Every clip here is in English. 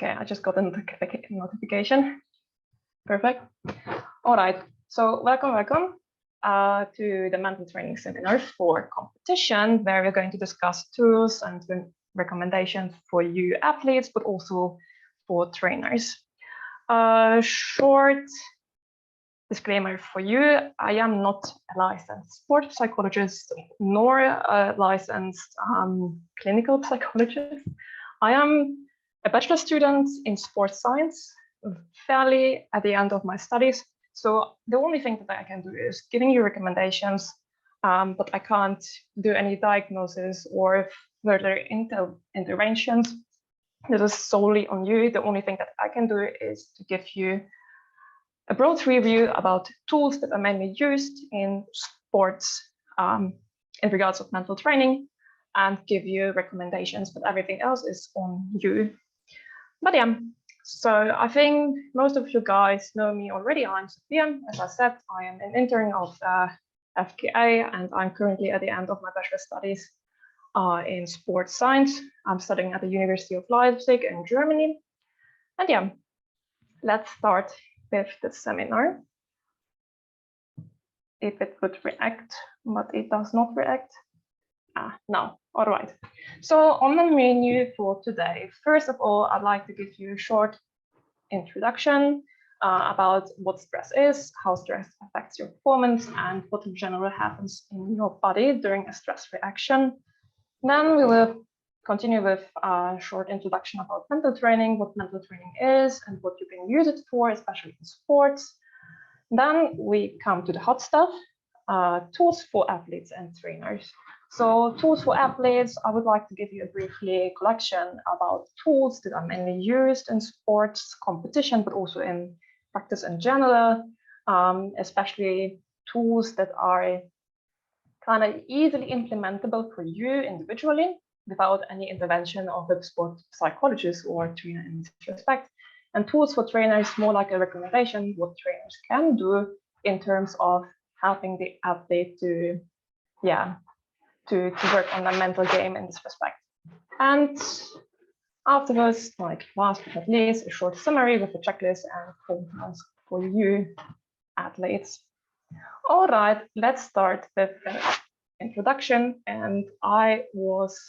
Okay, I just got a notification. Perfect. All right. So welcome to the mental training seminar for competition, where we're going to discuss tools and recommendations for you athletes, but also for trainers. Short disclaimer for you: I am not a licensed sports psychologist nor a licensed clinical psychologist. I am a bachelor student in sports science, fairly at the end of my studies. So the only thing that I can do is giving you recommendations, but I can't do any diagnosis or further interventions. This is solely on you. The only thing that I can do is to give you a broad review about tools that are mainly used in sports in regards of mental training, and give you recommendations, but everything else is on you. But yeah, so I think most of you guys know me already. I'm Sofia. As I said, I am an intern of FKA, and I'm currently at the end of my bachelor studies in sports science. I'm studying at the University of Leipzig in Germany. And yeah, let's start with the seminar. If it would react, but it does not react. No, all right. So on the menu for today, first of all, I'd like to give you a short introduction about what stress is, how stress affects your performance, and what in general happens in your body during a stress reaction. Then we will continue with a short introduction about mental training, what mental training is, and what you can use it for, especially in sports. Then we come to the hot stuff, tools for athletes and trainers. So tools for athletes, I would like to give you a briefly collection about tools that are mainly used in sports competition, but also in practice in general, especially tools that are kind of easily implementable for you individually without any intervention of a sport psychologist or trainer in this respect. And tools for trainers, more like a recommendation, what trainers can do in terms of helping the athlete to work on the mental game in this respect. And afterwards, like last but not least, a short summary with a checklist and home for you athletes. All right, let's start with the introduction. And I was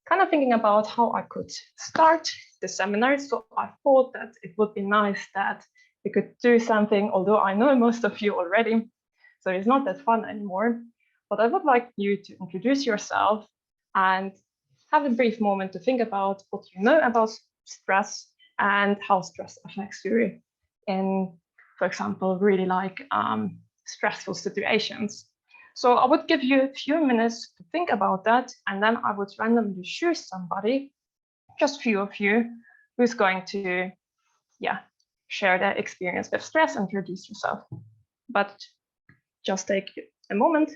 kind of thinking about how I could start the seminar. So I thought that it would be nice that we could do something, although I know most of you already, so it's not that fun anymore. But I would like you to introduce yourself and have a brief moment to think about what you know about stress and how stress affects you in, for example, really like stressful situations. So I would give you a few minutes to think about that, and then I would randomly choose somebody, just a few of you, who's going to share their experience with stress and introduce yourself. But just take a moment.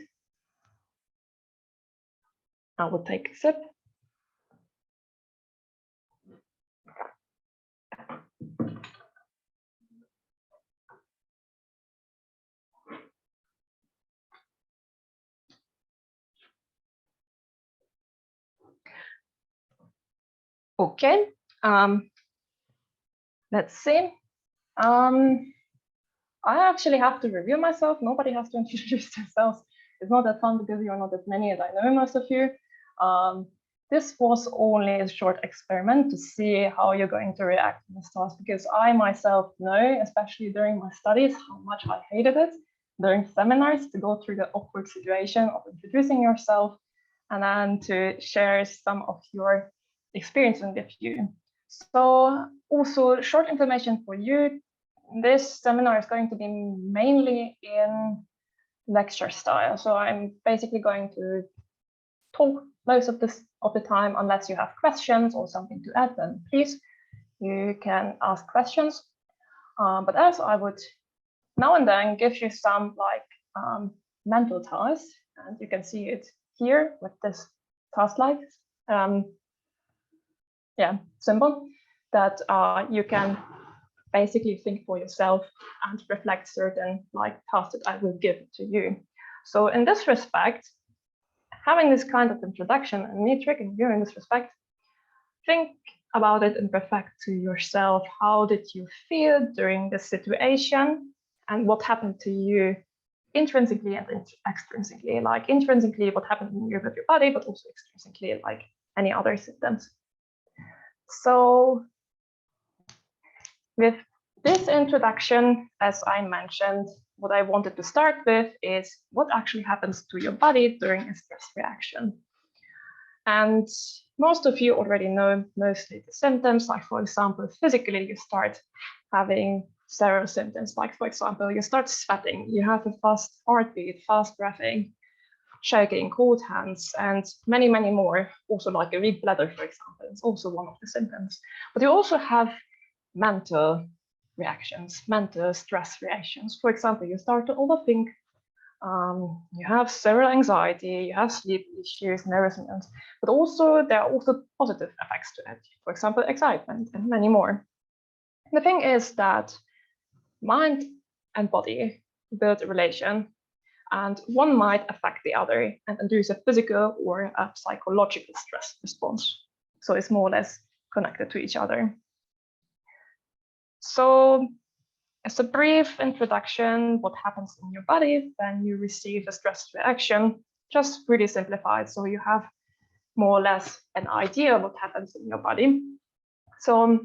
I will take a sip. Okay, let's see. I actually have to review myself. Nobody has to introduce themselves. It's not that fun because you're not that many, as I know most of you. This was only a short experiment to see how you're going to react to this task, because I myself know, especially during my studies, how much I hated it during seminars to go through the awkward situation of introducing yourself and then to share some of your experience with you. So also short information for you. This seminar is going to be mainly in lecture style. So I'm basically going to talk most of the time, unless you have questions or something to add, then please, you can ask questions. But as I would now and then give you some like mental tasks, and you can see it here with this task like symbol that you can basically think for yourself and reflect certain like tasks that I will give to you. So in this respect, having this kind of introduction and me tricking you in this respect, think about it and reflect to yourself, how did you feel during the situation and what happened to you intrinsically and extrinsically, like intrinsically what happened with your body, but also extrinsically like any other symptoms. So with this introduction, as I mentioned, what I wanted to start with is what actually happens to your body during a stress reaction. And most of you already know mostly the symptoms, like for example, physically you start having several symptoms, like for example, you start sweating, you have a fast heartbeat, fast breathing, shaking, cold hands, and many, many more. Also like a weak bladder, for example, is also one of the symptoms. But you also have mental reactions, mental stress reactions. For example, you start to overthink, you have several anxiety, you have sleep issues, nervousness, but also there are also positive effects to it. For example, excitement and many more. The thing is that mind and body build a relation, and one might affect the other and induce a physical or a psychological stress response. So it's more or less connected to each other. So as a brief introduction, what happens in your body when you receive a stress reaction, just really simplified, so you have more or less an idea of what happens in your body. So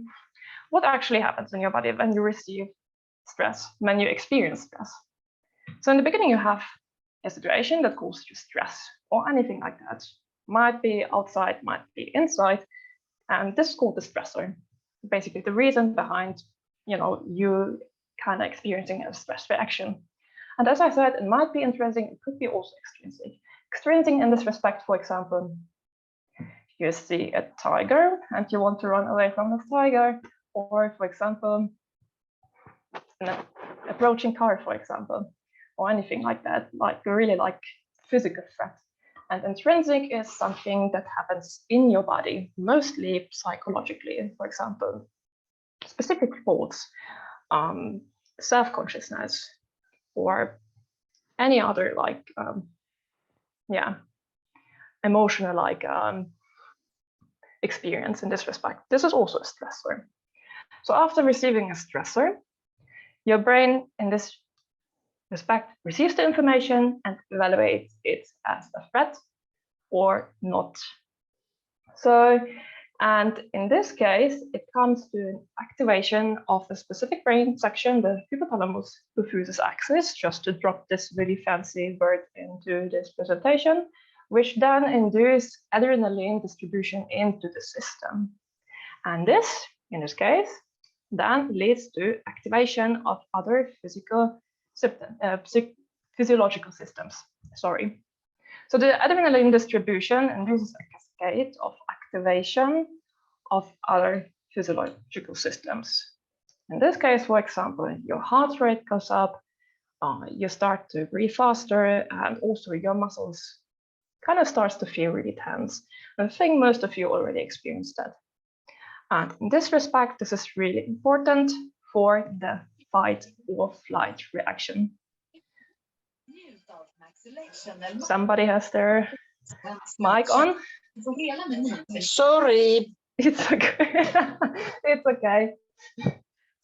what actually happens in your body when you receive stress, when you experience stress? So in the beginning, you have a situation that causes you stress or anything like that. Might be outside, might be inside, and this is called the stressor. Basically, the reason behind you kind of experiencing a stress reaction. And as I said, it might be intrinsic, it could be also extrinsic. Extrinsic in this respect, for example, you see a tiger and you want to run away from the tiger, or for example, an approaching car, for example, or anything like that, like really like physical threat. And intrinsic is something that happens in your body, mostly psychologically, for example, specific thoughts, self-consciousness, or any other like emotional like experience in this respect. This is also a stressor. So after receiving a stressor, your brain in this respect receives the information and evaluates it as a threat or not. So, and in this case, it comes to an activation of a specific brain section, the hypothalamus hypophysis axis, just to drop this really fancy word into this presentation, which then induces adrenaline distribution into the system. And this, in this case, then leads to activation of other physiological systems. Sorry. So the adrenaline distribution induces a cascade of activation of other physiological systems. In this case, for example, your heart rate goes up, you start to breathe faster, and also your muscles kind of starts to feel really tense. And I think most of you already experienced that. And in this respect, this is really important for the fight or flight reaction. Somebody has their mic on. Sorry. It's okay. It's okay.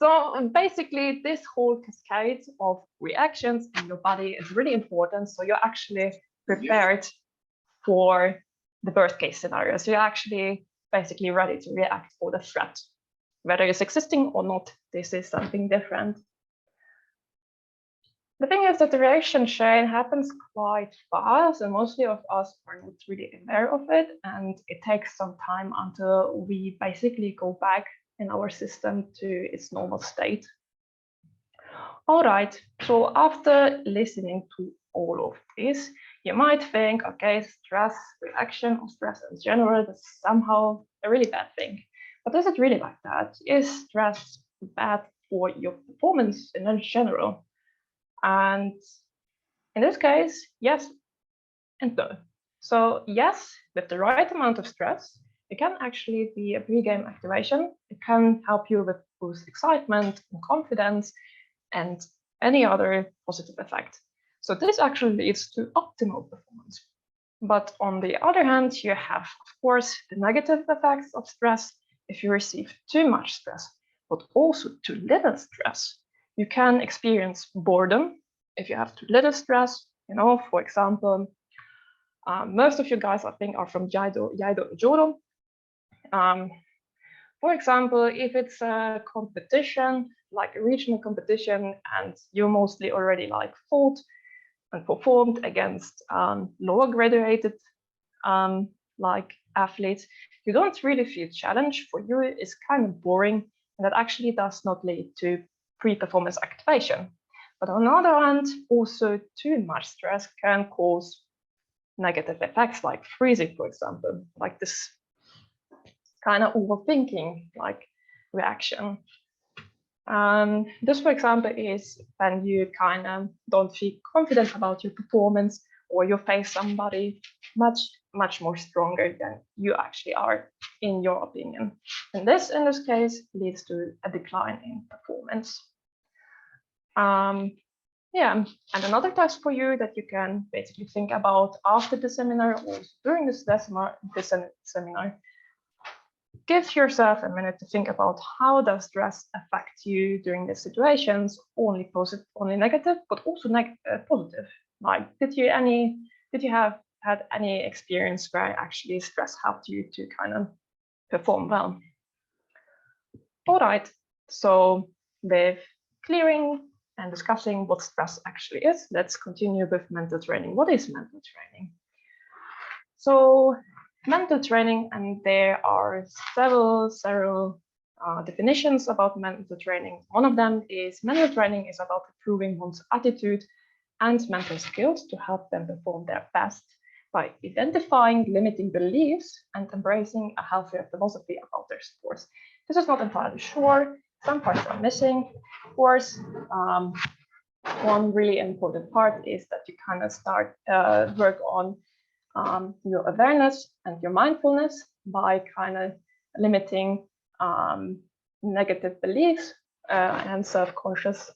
So basically, this whole cascade of reactions in your body is really important. So you're actually prepared for the worst case scenario. So you're actually basically ready to react for the threat. Whether it's existing or not, this is something different. The thing is that the reaction chain happens quite fast, and mostly of us are not really aware of it, and it takes some time until we basically go back in our system to its normal state. All right, so after listening to all of this, you might think, okay, stress reaction or stress in general is somehow a really bad thing. But is it really like that? Is stress bad for your performance in general? And in this case, yes and no. So yes, with the right amount of stress, it can actually be a pre-game activation. It can help you with boost excitement and confidence and any other positive effect. So this actually leads to optimal performance. But on the other hand, you have, of course, the negative effects of stress, if you receive too much stress, but also too little stress. You can experience boredom if you have too little stress. You know, for example, most of you guys, I think, are from Jaido Judo. For example, if it's a competition, like a regional competition, and you mostly already like fought and performed against lower graduated like athletes, you don't really feel challenged. For you, it's kind of boring, and that actually does not lead to pre-performance activation. But on the other hand, also too much stress can cause negative effects like freezing, for example, like this kind of overthinking like reaction. This, for example, is when you kind of don't feel confident about your performance, or you face somebody much more stronger than you actually are, in your opinion. And this, in this case, leads to a decline in performance. Yeah, and another task for you that you can basically think about after the seminar or during this seminar, give yourself a minute to think about how does stress affect you during these situations, only positive, only negative, but also positive. Like, did you have had any experience where actually stress helped you to kind of perform well? All right, so with clearing and discussing what stress actually is, let's continue with mental training. What is mental training? So mental training, and there are several definitions about mental training. One of them is mental training is about improving one's attitude and mental skills to help them perform their best by identifying limiting beliefs and embracing a healthier philosophy about their sports. This is not entirely sure. Some parts are missing. Of course, one really important part is that you kind of start work on your awareness and your mindfulness by kind of limiting negative beliefs and self-conscious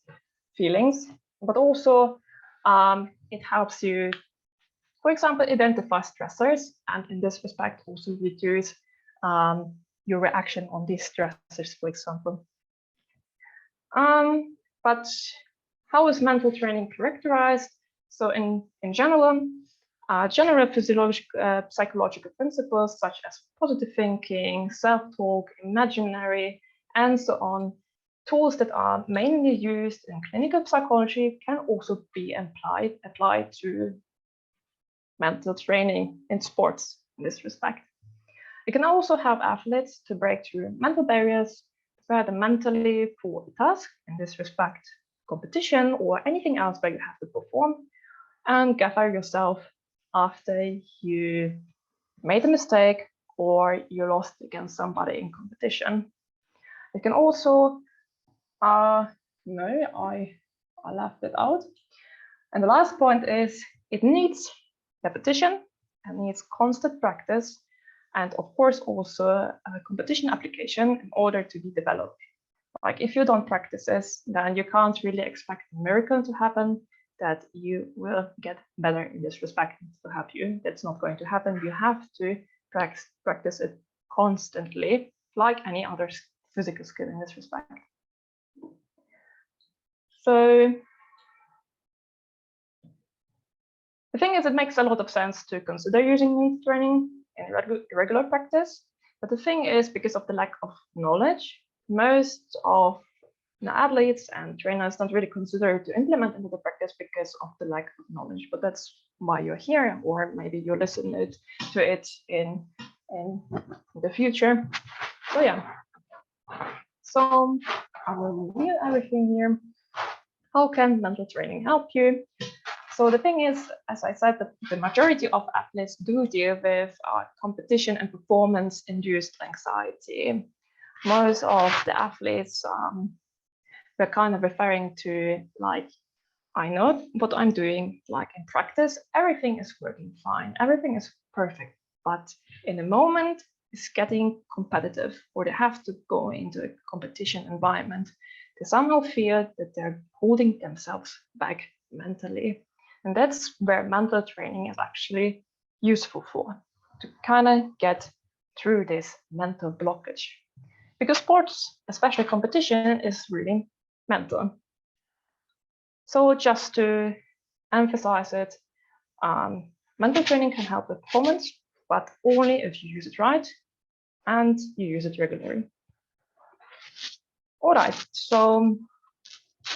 feelings, but also it helps you, for example, identify stressors, and in this respect also reduce your reaction on these stressors, for example. But how is mental training characterized? So in general, general physiological, psychological principles such as positive thinking, self-talk, imaginary, and so on, tools that are mainly used in clinical psychology can also be applied to mental training in sports in this respect. It can also help athletes to break through mental barriers, prepare them mentally for the task, in this respect, competition or anything else where you have to perform, and gather yourself after you made a mistake or you lost against somebody in competition. It can also, no, I left it out. And the last point is it needs repetition and needs constant practice, and of course also a competition application in order to be developed. Like, if you don't practice this, then you can't really expect a miracle to happen, that you will get better in this respect to help you. That's not going to happen. You have to practice it constantly, like any other physical skill in this respect. So the thing is, it makes a lot of sense to consider using mental training in regular practice. But the thing is, because of the lack of knowledge, most of the athletes and trainers don't really consider to implement into the practice because of the lack of knowledge. But that's why you're here, or maybe you listen to it in the future. So yeah. So I will review everything here. How can mental training help you? So the thing is, as I said, the majority of athletes do deal with competition and performance-induced anxiety. Most of the athletes we're kind of referring to, like, I know what I'm doing, like in practice, everything is working fine, everything is perfect, but in the moment it's getting competitive, or they have to go into a competition environment. They somehow feel that they're holding themselves back mentally. And that's where mental training is actually useful for, to kind of get through this mental blockage. because sports, especially competition, is really mental. So just to emphasize it, mental training can help with performance, but only if you use it right and you use it regularly. All right, so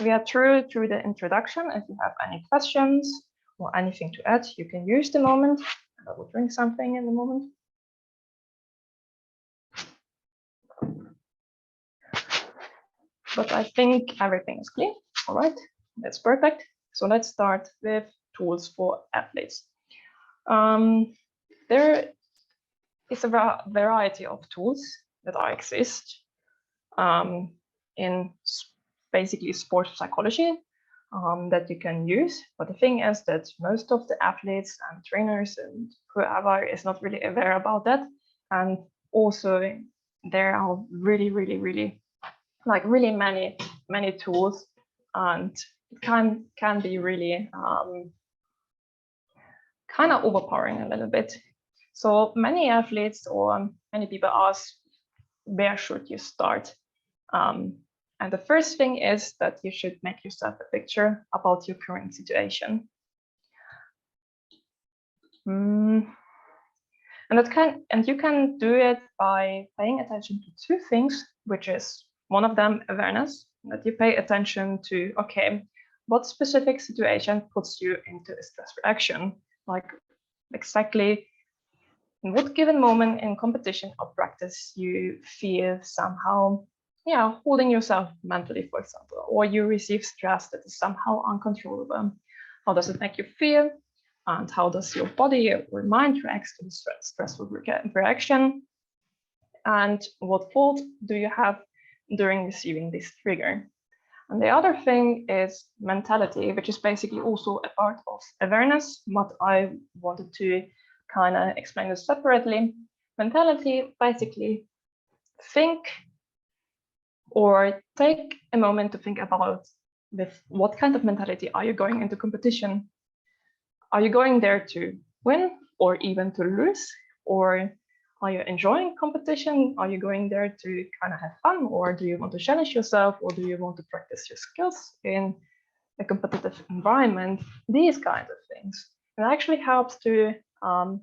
we are through the introduction. If you have any questions or anything to add, you can use the moment. I will drink something in the moment. But I think everything is clear. All right, that's perfect. So let's start with tools for athletes. There is a variety of tools that exist in basically sports psychology that you can use. But the thing is that most of the athletes and trainers and whoever is not really aware about that. And also there are really many tools, and it can be really kind of overpowering a little bit. So many athletes or many people ask, where should you start? And the first thing is that you should make yourself a picture about your current situation. And you can do it by paying attention to two things, which is one of them awareness, that you pay attention to, okay, what specific situation puts you into a stress reaction? Like exactly in what given moment in competition or practice you feel somehow, holding yourself mentally, for example, or you receive stress that is somehow uncontrollable. How does it make you feel? And how does your body or mind react to the stressful reaction? And what fault do you have during receiving this trigger? And the other thing is mentality, which is basically also a part of awareness, but I wanted to kind of explain this separately. Mentality, basically think or take a moment to think about with what kind of mentality are you going into competition? Are you going there to win or even to lose? Or are you enjoying competition? Are you going there to kind of have fun? Or do you want to challenge yourself? Or do you want to practice your skills in a competitive environment? These kinds of things. It actually helps to kind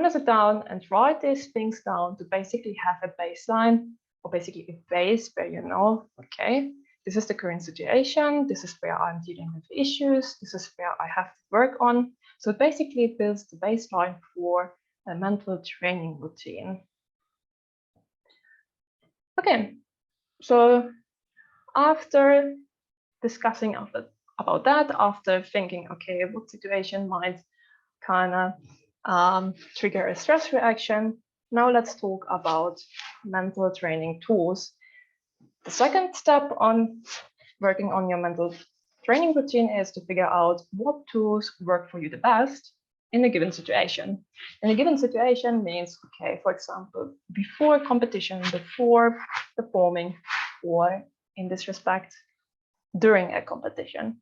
of sit down and write these things down to basically have a baseline or basically a base where you know, okay, this is the current situation, this is where I'm dealing with issues, this is where I have to work on. So it basically builds the baseline for a mental training routine. Okay, so after discussing about that, after thinking, okay, what situation might kind of trigger a stress reaction, now let's talk about mental training tools. The second step on working on your mental training routine is to figure out what tools work for you the best in a given situation. In a given situation means, okay, for example, before competition, before performing, or in this respect, during a competition.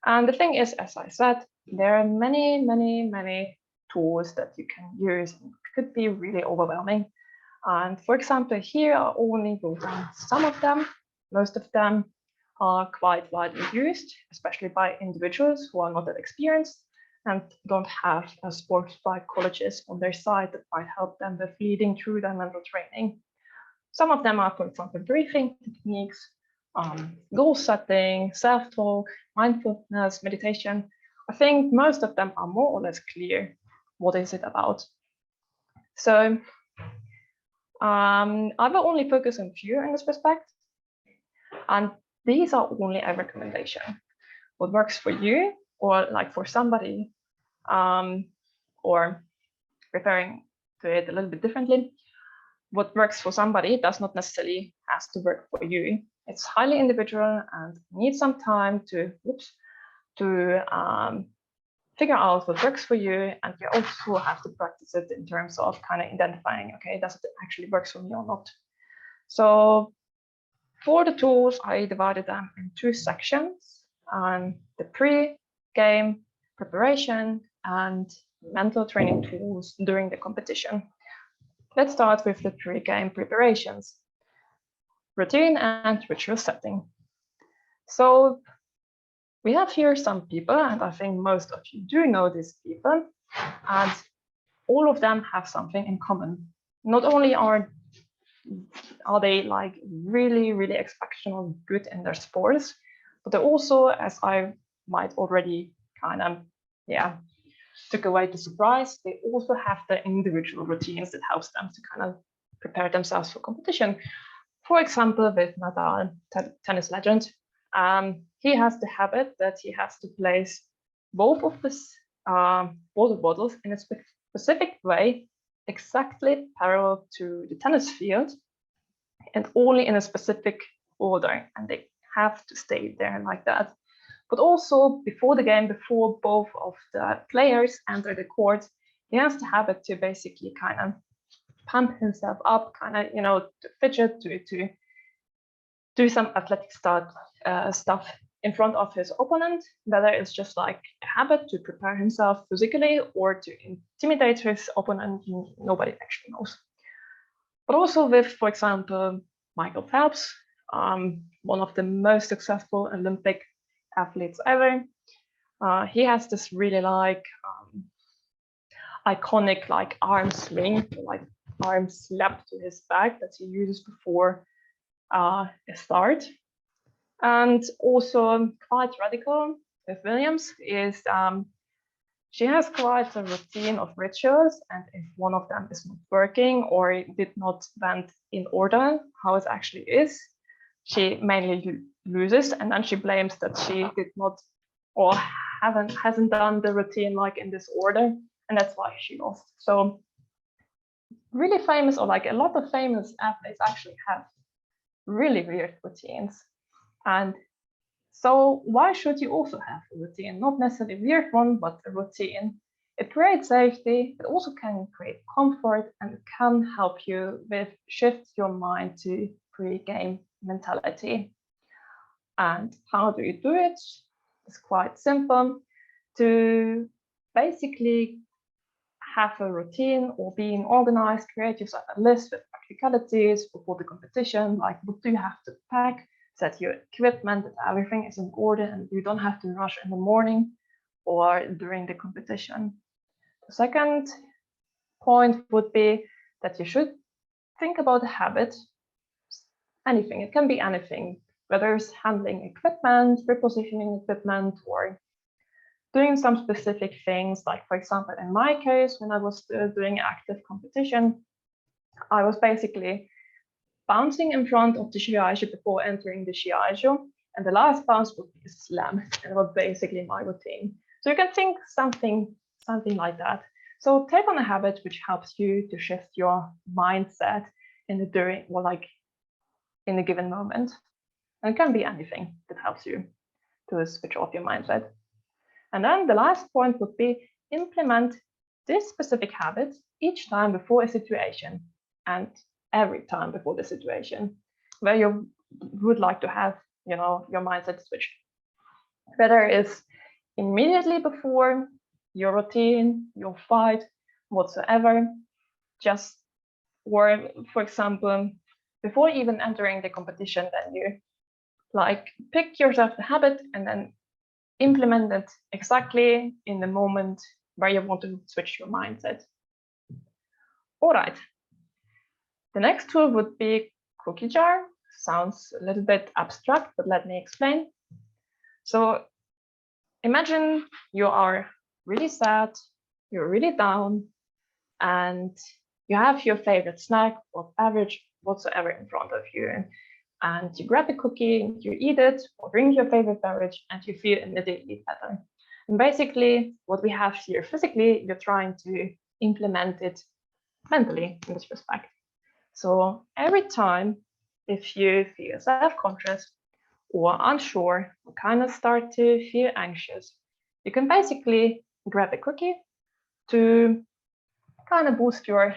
And the thing is, as I said, there are many tools that you can use. It could be really overwhelming. And for example, here I only wrote down some of them. Most of them are quite widely used, especially by individuals who are not that experienced and don't have a sports psychologist on their side that might help them with leading through their mental training. Some of them are, for example, briefing techniques, goal setting, self-talk, mindfulness, meditation. I think most of them are more or less clear. What is it about? So I will only focus on a few in this respect. And these are only a recommendation. What works for you or like for somebody, or referring to it a little bit differently, what works for somebody does not necessarily has to work for you. It's highly individual and needs some time to figure out what works for you. And you also have to practice it in terms of kind of identifying, okay, does it actually work for me or not? So for the tools, I divided them in two sections, the pre-game preparation and mental training tools during the competition. let's start with the pre-game preparations, routine and ritual setting. So we have here some people, and I think most of you do know these people, and all of them have something in common. Not only are they like really, really exceptional good in their sports, but they also, as I might already kind of, took away the surprise, they also have their individual routines that helps them to kind of prepare themselves for competition. For example, with Nadal, tennis legend, he has the habit that he has to place both of his water bottles in a specific way, exactly parallel to the tennis field, and only in a specific order, and they have to stay there like that. But also before the game, before both of the players enter the court, he has the habit to basically kind of pump himself up, kind of, to fidget, to do some athletic stuff in front of his opponent, whether it's just like a habit to prepare himself physically or to intimidate his opponent, nobody actually knows. But also with, for example, Michael Phelps, one of the most successful Olympic athletes ever. He has this really like iconic like arm swing, like arm slap to his back that he uses before a start. And also quite radical with Williams is she has quite a routine of rituals, and if one of them is not working or did not went in order how it actually is, she mainly loses, and then she blames that she did not or hasn't done the routine like in this order, and that's why she lost. So really famous, or like a lot of famous athletes actually have really weird routines. And so why should you also have a routine? Not necessarily a weird one, but a routine. It creates safety, it also can create comfort, and it can help you with shift your mind to pre-game mentality. And how do you do it? It's quite simple. To basically have a routine or being organized, create yourself a list with practicalities before the competition, like what do you have to pack, set your equipment, that everything is in order and you don't have to rush in the morning or during the competition. The second point would be that you should think about a habit, anything, it can be anything, whether it's handling equipment, repositioning equipment, or doing some specific things. Like, for example, in my case, when I was doing active competition, I was basically bouncing in front of the shiaisho before entering the shiaisho, and the last bounce would be a slam, and it was basically my routine. So you can think something like that. So take on a habit which helps you to shift your mindset in a given moment. And it can be anything that helps you to switch off your mindset. And then the last point would be implement this specific habit each time before a situation and every time before the situation where you would like to have, your mindset switched. Whether it's immediately before your routine, your fight, whatsoever, or for example, before even entering the competition, then you pick yourself the habit and then implement it exactly in the moment where you want to switch your mindset. All right. The next tool would be cookie jar. Sounds a little bit abstract, but let me explain. So imagine you are really sad, you're really down, and you have your favorite snack or beverage whatsoever in front of you. And you grab a cookie, you eat it, or drink your favorite beverage, and you feel immediately better. And basically, what we have here physically, you're trying to implement it mentally in this respect. So every time, if you feel self-conscious or unsure, or kind of start to feel anxious, you can basically grab a cookie to kind of boost your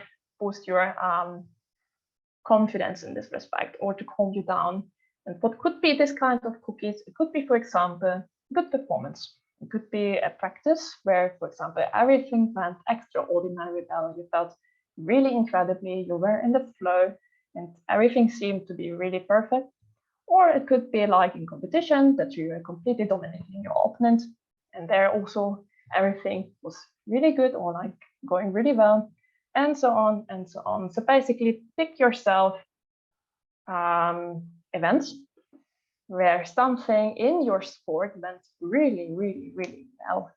confidence in this respect, or to calm you down. And what could be this kind of cookies? It could be, for example, good performance. It could be a practice where, for example, everything went extraordinary well. You felt really incredibly, you were in the flow and everything seemed to be really perfect. Or it could be like in competition that you are completely dominating your opponent, and there also everything was really good or like going really well, and so on and so on. So basically pick yourself events where something in your sport went really, really, really well,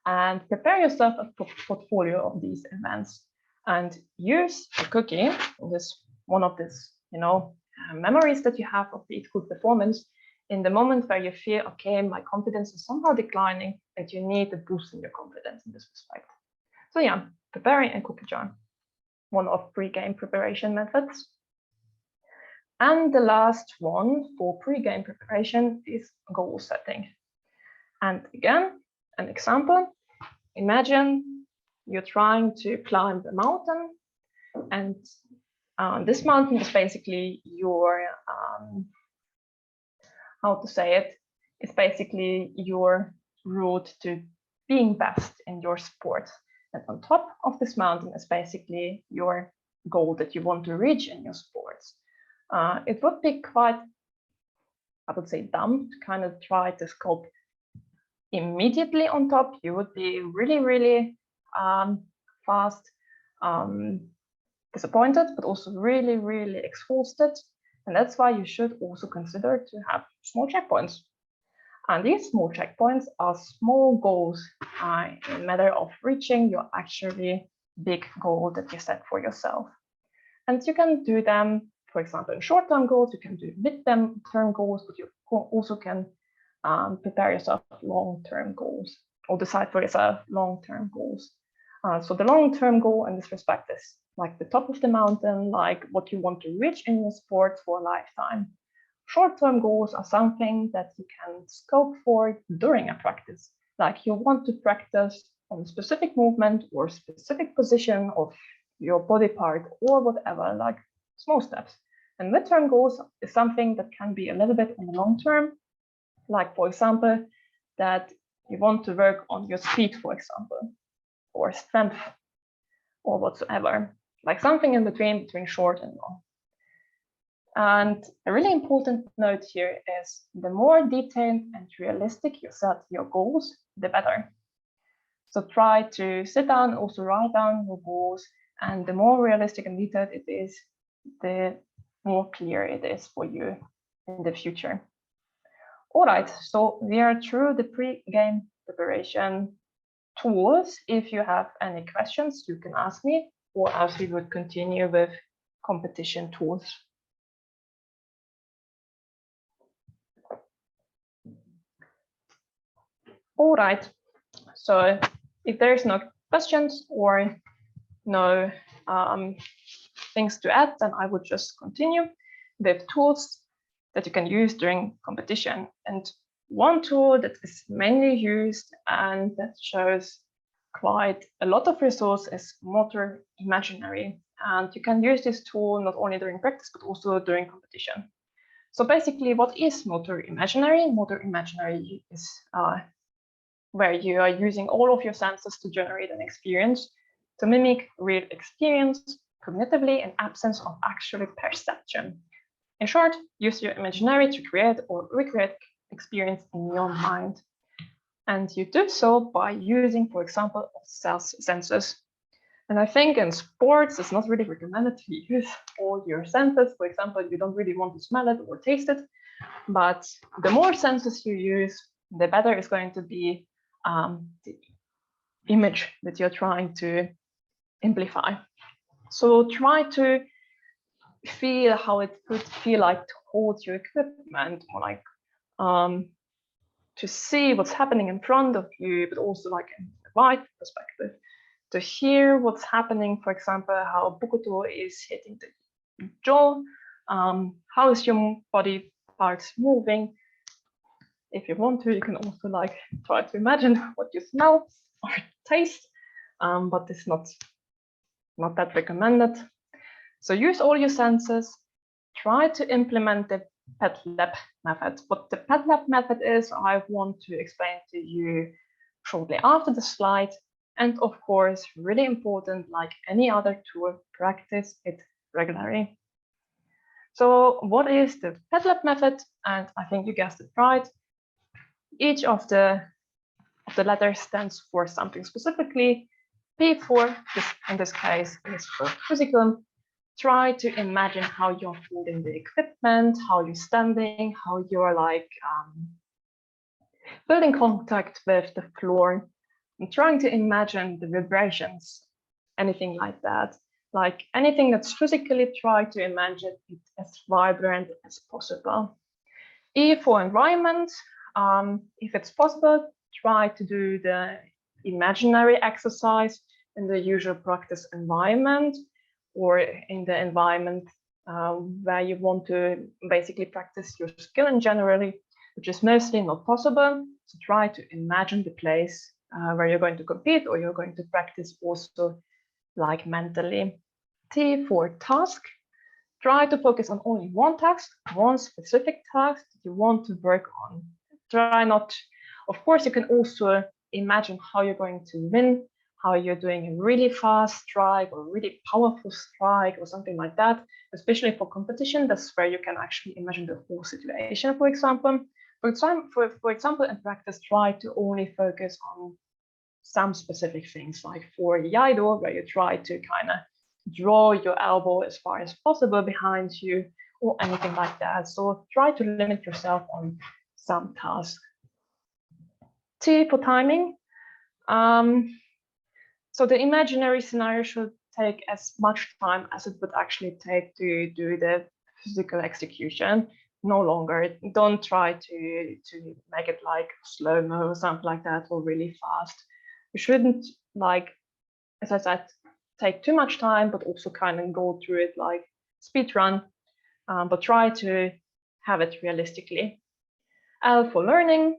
and prepare yourself a portfolio of these events and use the cookie, this one of these, memories that you have of the good performance in the moment where you feel, okay, my confidence is somehow declining and you need a boost in your confidence in this respect. So yeah, preparing a cookie jar, one of pre-game preparation methods. And the last one for pre-game preparation is goal setting. And again, an example, imagine you're trying to climb a mountain, and this mountain is basically your, how to say it, it's basically your route to being best in your sport. And on top of this mountain is basically your goal that you want to reach in your sports. It would be quite, I would say, dumb to kind of try to sculpt immediately on top. You would be really, really fast, disappointed, but also really, really exhausted. And that's why you should also consider to have small checkpoints. And these small checkpoints are small goals in a matter of reaching your actually big goal that you set for yourself. And you can do them, for example, in short-term goals, you can do mid-term goals, but you also can prepare yourself long-term goals or decide for yourself long-term goals. So the long-term goal in this respect is like the top of the mountain, like what you want to reach in your sport for a lifetime. Short-term goals are something that you can scope for during a practice, like you want to practice on a specific movement or specific position of your body part or whatever, like small steps. And mid-term goals is something that can be a little bit in the long term, like, for example, that you want to work on your speed, for example, or strength or whatsoever, like something in between short and long. And a really important note here is the more detailed and realistic you set your goals, the better. So try to sit down, also write down your goals, and the more realistic and detailed it is, the more clear it is for you in the future. All right, so we are through the pre-game preparation tools. If you have any questions, you can ask me, or else we would continue with competition tools. All right, so if there's no questions or no things to add, then I would just continue with tools that you can use during competition. And one tool that is mainly used and that shows quite a lot of results is motor imaginary. And you can use this tool not only during practice, but also during competition. So basically, what is motor imaginary? Motor imaginary is where you are using all of your senses to generate an experience, to mimic real experience cognitively in absence of actual perception. In short, use your imaginary to create or recreate experience in your mind. And you do so by using, for example, senses. And I think in sports, it's not really recommended to use all your senses. For example, you don't really want to smell it or taste it, but the more senses you use, the better it's going to be the image that you're trying to amplify. So try to feel how it would feel like to hold your equipment, or like to see what's happening in front of you, but also like in the right perspective, to hear what's happening, for example, how Bokuto is hitting the jaw, how is your body parts moving. If you want to, you can also like try to imagine what you smell or taste, but it's not that recommended. So use all your senses, try to implement the PET lab method. What the PET lab method is, I want to explain to you shortly after the slide. And of course, really important, like any other tool, practice it regularly. So what is the PEDLAB method? And I think you guessed it right. Each of the letters stands for something specifically. P for, in this case, is for physical. Try to imagine how you're holding the equipment, how you're standing, how you're like building contact with the floor, and trying to imagine the vibrations, anything like that. Like anything that's physically, try to imagine it as vibrant as possible. E for environment. If it's possible, try to do the imaginary exercise in the usual practice environment or in the environment where you want to basically practice your skill in generally, which is mostly not possible. So try to imagine the place where you're going to compete or you're going to practice also like mentally. T for task. Try to focus on only one task, one specific task that you want to work on. Try not, of course, you can also imagine how you're going to win, how you're doing a really fast strike or really powerful strike or something like that, especially for competition. That's where you can actually imagine the whole situation, for example. For example, in practice, try to only focus on some specific things, like for Iaido, where you try to kind of draw your elbow as far as possible behind you or anything like that. So try to limit yourself on some tasks. T for timing. So the imaginary scenario should take as much time as it would actually take to do the physical execution. No longer. Don't try to make it like slow-mo or something like that or really fast. You shouldn't, like, as I said, take too much time, but also kind of go through it like speed run, but try to have it realistically. L for learning.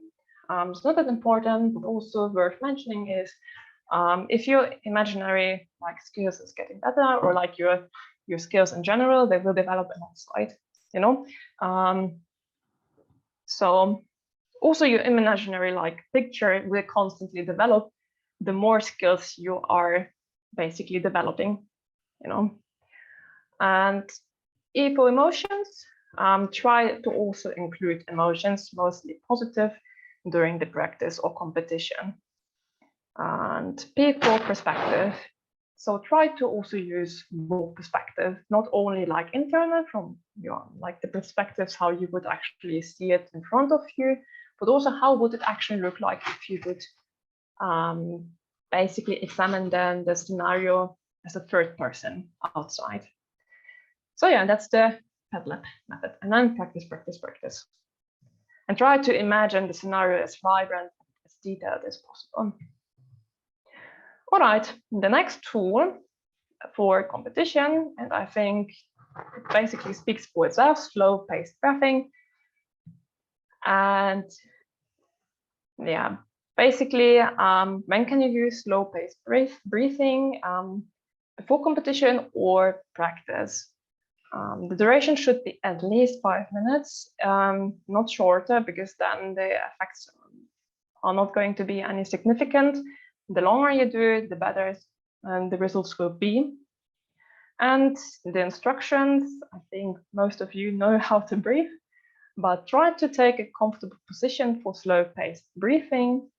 It's not that important, but also worth mentioning is if your imaginary like skills is getting better or like your skills in general, they will develop alongside, you know. So also your imaginary like picture will constantly develop the more skills you are basically developing, you know. And E for emotions, try to also include emotions, mostly positive, during the practice or competition. And P for perspective. So try to also use both perspective, not only like internal from your like the perspectives, how you would actually see it in front of you, but also how would it actually look like if you would basically examine then the scenario as a third person outside. So yeah, that's the PEDLAB method. And then practice, practice, practice. And try to imagine the scenario as vibrant, as detailed as possible. All right, the next tool for competition, and I think it basically speaks for itself, slow-paced breathing. And yeah, basically, when can you use slow-paced breathing? Before competition or practice? The duration should be at least 5 minutes, not shorter, because then the effects are not going to be any significant. The longer you do it, the better the results will be. And the instructions, I think most of you know how to breathe, but try to take a comfortable position for slow-paced breathing.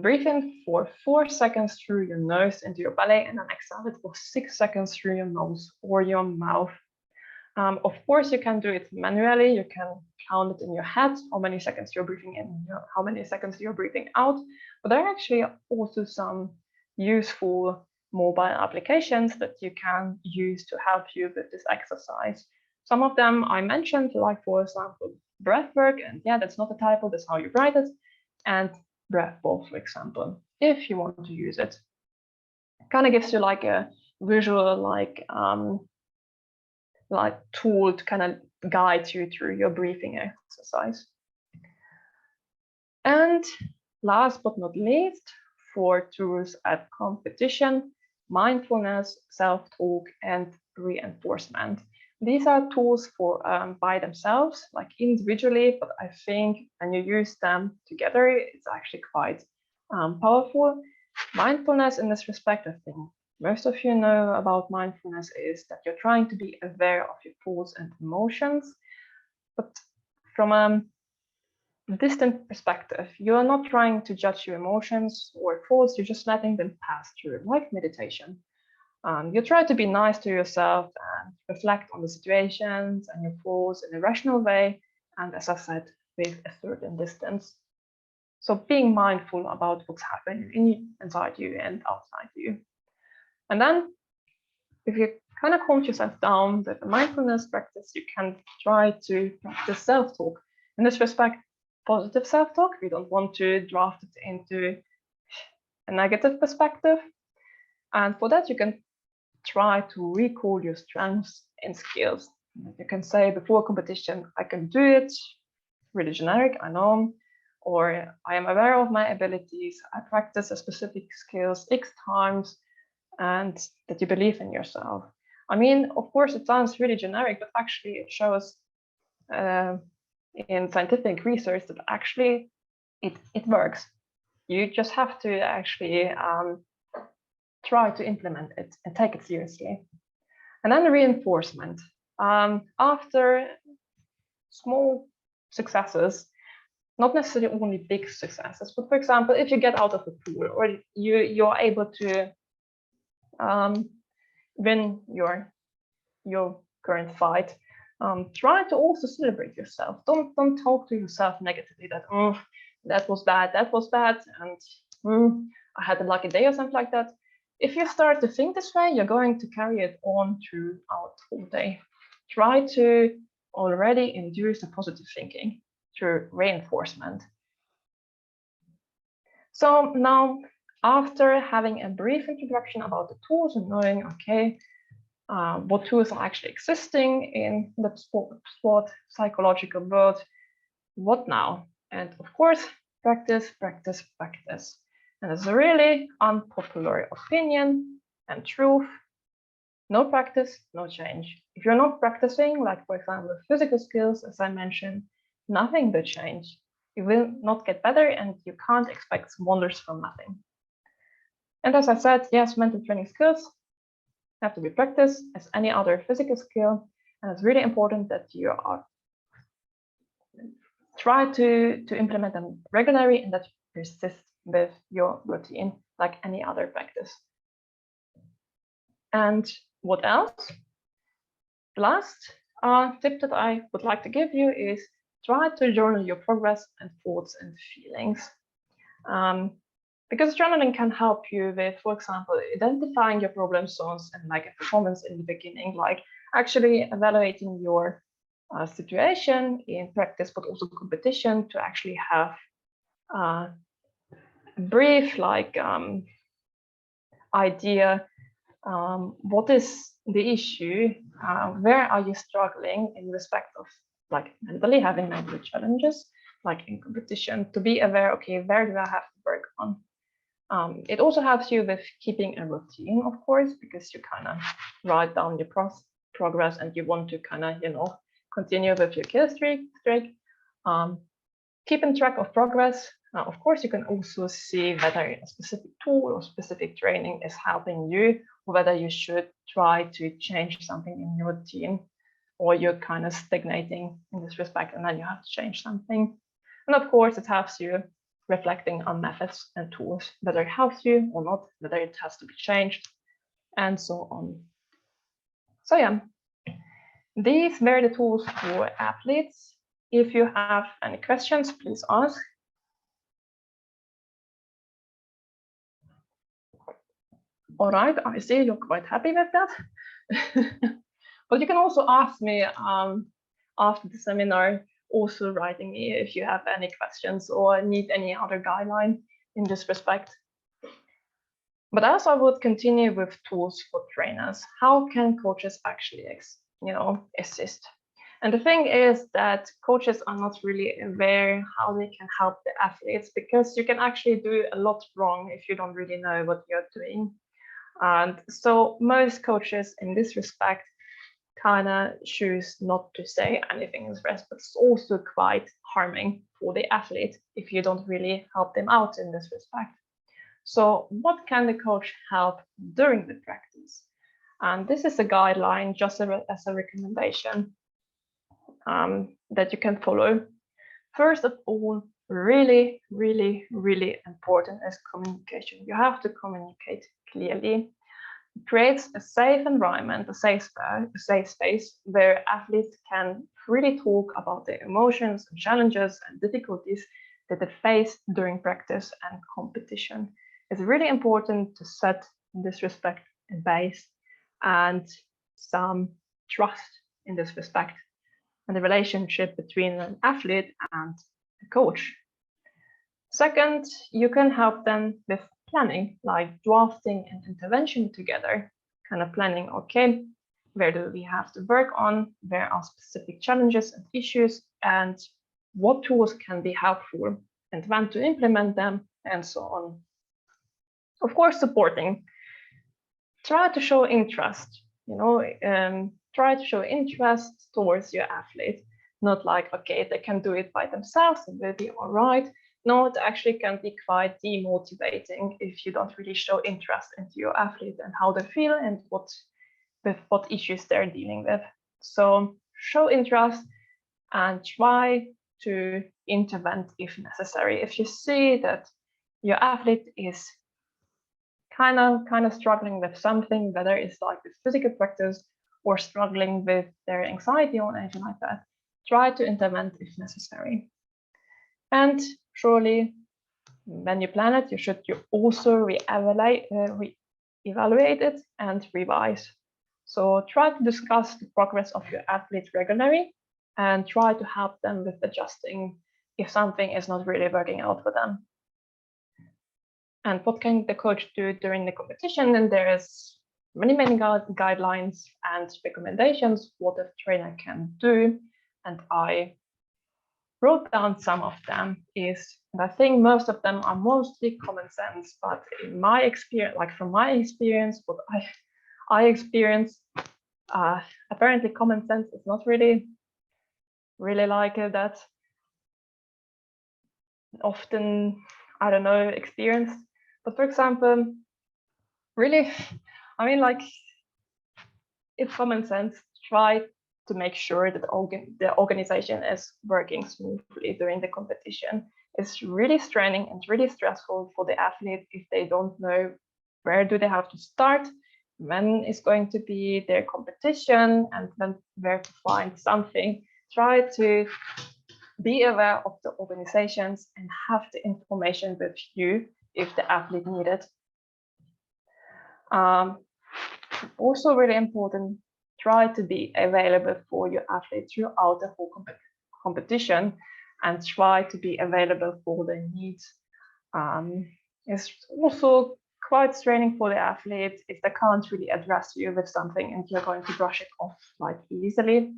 Breathe in for 4 seconds through your nose into your belly, and then exhale it for 6 seconds through your nose or your mouth. Of course, you can do it manually. You can count it in your head, how many seconds you're breathing in, how many seconds you're breathing out. But there are actually also some useful mobile applications that you can use to help you with this exercise. Some of them I mentioned, like for example, breathwork, and yeah, that's not a typo, that's how you write it, and breath ball, for example, if you want to use it. Kind of gives you like a visual like tool to kind of guide you through your breathing exercise. And last but not least, for tools at competition, mindfulness, self-talk, and reinforcement. These are tools for by themselves, like individually, but I think when you use them together, it's actually quite powerful. Mindfulness in this respect, I think most of you know about mindfulness, is that you're trying to be aware of your thoughts and emotions, but from a distant perspective. You're not trying to judge your emotions or thoughts, you're just letting them pass through, like meditation. You try to be nice to yourself and reflect on the situations and your thoughts in a rational way, and as I said, with a certain distance. So being mindful about what's happening inside you and outside you. And then if you kind of calm yourself down with the mindfulness practice, you can try to practice self-talk. In this respect, positive self-talk. We don't want to draft it into a negative perspective. And for that, you can try to recall your strengths and skills. You can say before competition, I can do it, really generic, I know, or I am aware of my abilities, I practice a specific skills X times, and that you believe in yourself. I mean, of course, it sounds really generic, but actually it shows in scientific research that actually it works. You just have to actually try to implement it and take it seriously. And then the reinforcement. After small successes, not necessarily only big successes, but for example, if you get out of the pool or you're able to win your current fight, try to also celebrate yourself. Don't talk to yourself negatively that, oh, that was bad, and I had a lucky day or something like that. If you start to think this way, you're going to carry it on throughout the whole day. Try to already induce the positive thinking through reinforcement. So now, after having a brief introduction about the tools and knowing, okay, what tools are actually existing in the sport psychological world, what now? And of course, practice, practice, practice. And it's a really unpopular opinion and truth. No practice, no change. If you're not practicing, like for example, physical skills, as I mentioned, nothing will change. You will not get better and you can't expect wonders from nothing. And as I said, yes, mental training skills have to be practiced as any other physical skill. And it's really important that you are try to implement them regularly and that you persist with your routine like any other practice. And what else? The last tip that I would like to give you is try to journal your progress and thoughts and feelings. Because journaling can help you with, for example, identifying your problem zones and like a performance in the beginning, like actually evaluating your situation in practice, but also competition, to actually have a brief like idea, what is the issue, where are you struggling in respect of like mentally having mental challenges, like in competition, to be aware, okay, where do I have to work on? It also helps you with keeping a routine, of course, because you kind of write down your progress and you want to kind of, continue with your kill streak. Keeping track of progress. Of course, you can also see whether a specific tool or specific training is helping you, or whether you should try to change something in your routine, or you're kind of stagnating in this respect and then you have to change something. And of course, it helps you reflecting on methods and tools, whether it helps you or not, whether it has to be changed, and so on. So yeah, these were the tools for athletes. If you have any questions, please ask. All right, I see you're quite happy with that. But you can also ask me after the seminar, also writing me if you have any questions or need any other guideline in this respect. But as I would continue with tools for trainers, how can coaches actually assist? And the thing is that coaches are not really aware how they can help the athletes, because you can actually do a lot wrong if you don't really know what you're doing. And so most coaches in this respect kind of choose not to say anything in this respect, but it's also quite harming for the athlete if you don't really help them out in this respect. So what can the coach help during the practice? And this is a guideline just as a recommendation that you can follow. First of all, really, really, really important is communication. You have to communicate clearly. It creates a safe environment, a safe space where athletes can freely talk about their emotions and challenges and difficulties that they face during practice and competition. It's really important to set, in this respect, a base and some trust in this respect and the relationship between an athlete and a coach. Second, you can help them with planning, like drafting an intervention together, kind of planning, okay, where do we have to work on, where are specific challenges and issues, and what tools can be helpful, and when to implement them, and so on. Of course, supporting. Try to show interest, try to show interest towards your athlete. Not like, okay, they can do it by themselves and they'll be all right. No, it actually can be quite demotivating if you don't really show interest into your athlete and how they feel and what issues they're dealing with. So show interest and try to intervene if necessary. If you see that your athlete is kind of struggling with something, whether it's like with physical practice or struggling with their anxiety or anything like that, try to intervene if necessary. And surely, when you plan it, you should also re-evaluate it and revise. So try to discuss the progress of your athlete regularly and try to help them with adjusting if something is not really working out for them. And what can the coach do during the competition? And there is many guidelines and recommendations what a trainer can do. And I wrote down some of them, and I think most of them are mostly common sense, but in my experience, from my experience, what I experienced, apparently common sense is not really like that often, I don't know, experienced. But for example, really, I mean, it's common sense. Try to make sure that the organization is working smoothly during the competition. It's really straining and really stressful for the athlete if they don't know where do they have to start, when is going to be their competition, and then where to find something. Try to be aware of the organizations and have the information with you if the athlete needs it. Also really important, try to be available for your athlete throughout the whole competition and try to be available for their needs. It's also quite straining for the athlete if they can't really address you with something and you're going to brush it off easily.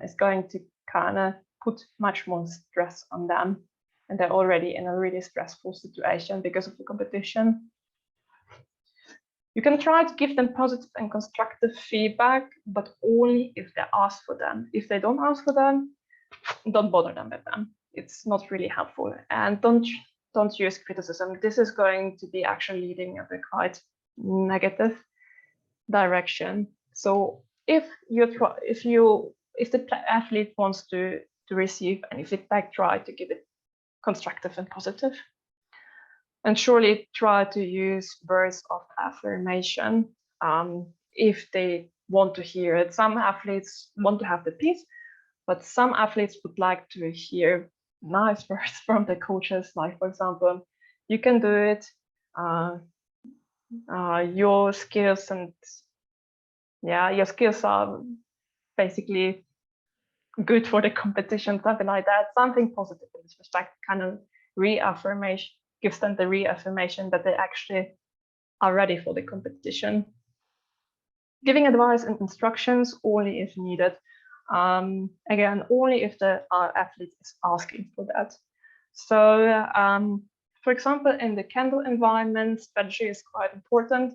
It's going to kind of put much more stress on them, and they're already in a really stressful situation because of the competition. You can try to give them positive and constructive feedback, but only if they ask for them. If they don't ask for them, don't bother them with them. It's not really helpful. And don't use criticism. This is going to be actually leading in a quite negative direction. So if the athlete wants to receive any feedback, try to give it constructive and positive. And surely try to use words of affirmation if they want to hear it. Some athletes want to have the peace, but some athletes would like to hear nice words from the coaches, like, for example, you can do it, your skills are basically good for the competition, something like that, something positive in this respect, kind of reaffirmation, gives them the reaffirmation that they actually are ready for the competition. Giving advice and instructions only if needed. Again, only if the athlete is asking for that. So, for example, in the Kendall environment, strategy is quite important,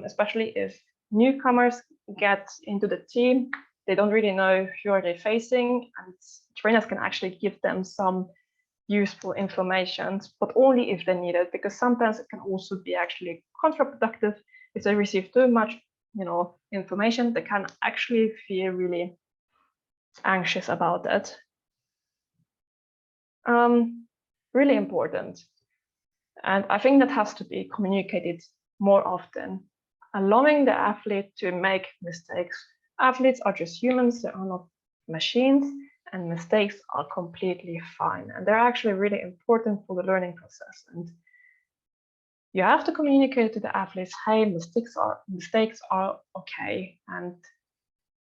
especially if newcomers get into the team. They don't really know who are they facing, and trainers can actually give them some useful information, but only if they need it, because sometimes it can also be actually counterproductive if they receive too much, information. They can actually feel really anxious about it. Really important. And I think that has to be communicated more often, allowing the athlete to make mistakes. Athletes are just humans, they are not machines, and mistakes are completely fine. And they're actually really important for the learning process. And you have to communicate to the athletes, hey, mistakes are okay, and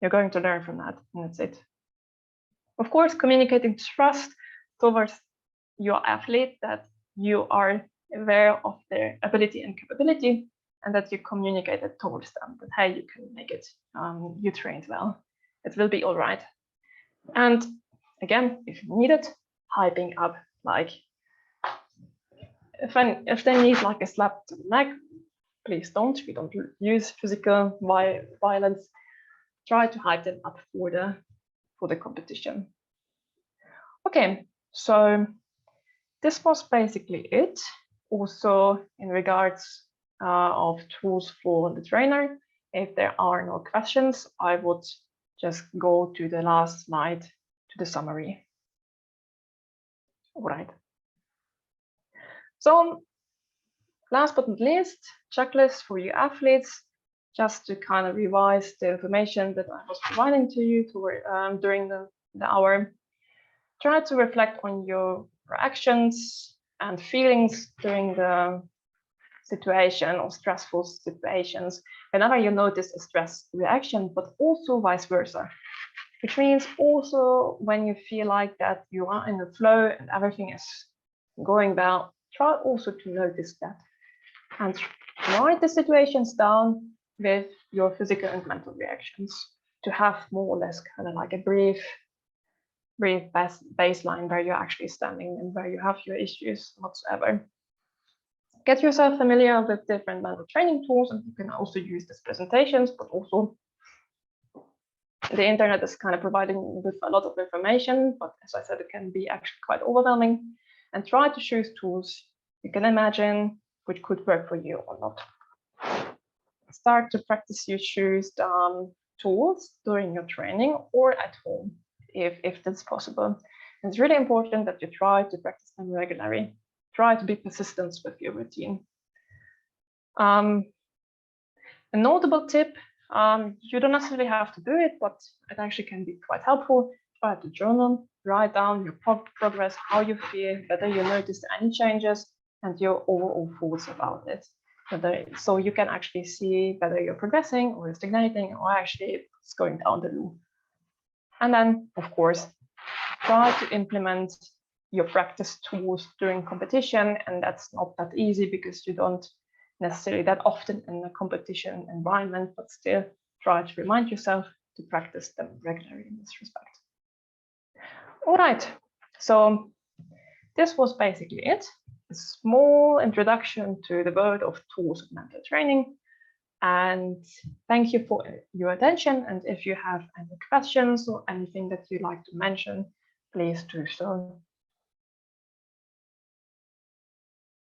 you're going to learn from that, and that's it. Of course, communicating trust towards your athlete, that you are aware of their ability and capability, and that you communicate it towards them, that, hey, you can make it, you trained well, it will be all right. And again, if you need it, hyping up, like if they need like a slap to the neck, please don't. We don't use physical violence. Try to hype them up for the competition. Okay, so this was basically it. Also, in regards of tools for the trainer, if there are no questions, I would just go to the last slide, to the summary. All right. So last but not least, checklist for you athletes, just to kind of revise the information that I was providing to you during the hour. Try to reflect on your reactions and feelings during the situation or stressful situations whenever you notice a stress reaction, but also vice versa, which means also when you feel like that you are in the flow and everything is going well, try also to notice that and write the situations down with your physical and mental reactions to have more or less kind of like a brief baseline where you're actually standing and where you have your issues whatsoever. Get yourself familiar with different mental training tools, and you can also use these presentations, but also the internet is kind of providing with a lot of information, but as I said, it can be actually quite overwhelming. And try to choose tools you can imagine which could work for you or not. Start to practice your choose tools during your training or at home, if that's possible. And it's really important that you try to practice them regularly. Try to be persistent with your routine. A notable tip, you don't necessarily have to do it, but it actually can be quite helpful. Try to journal, write down your progress, how you feel, whether you noticed any changes, and your overall thoughts about it. So you can actually see whether you're progressing or stagnating or actually it's going down the loop. And then, of course, try to implement your practice tools during competition. And that's not that easy because you don't necessarily that often in a competition environment, but still try to remind yourself to practice them regularly in this respect. All right, so this was basically it. A small introduction to the world of tools of mental training. And thank you for your attention. And if you have any questions or anything that you'd like to mention, please do so.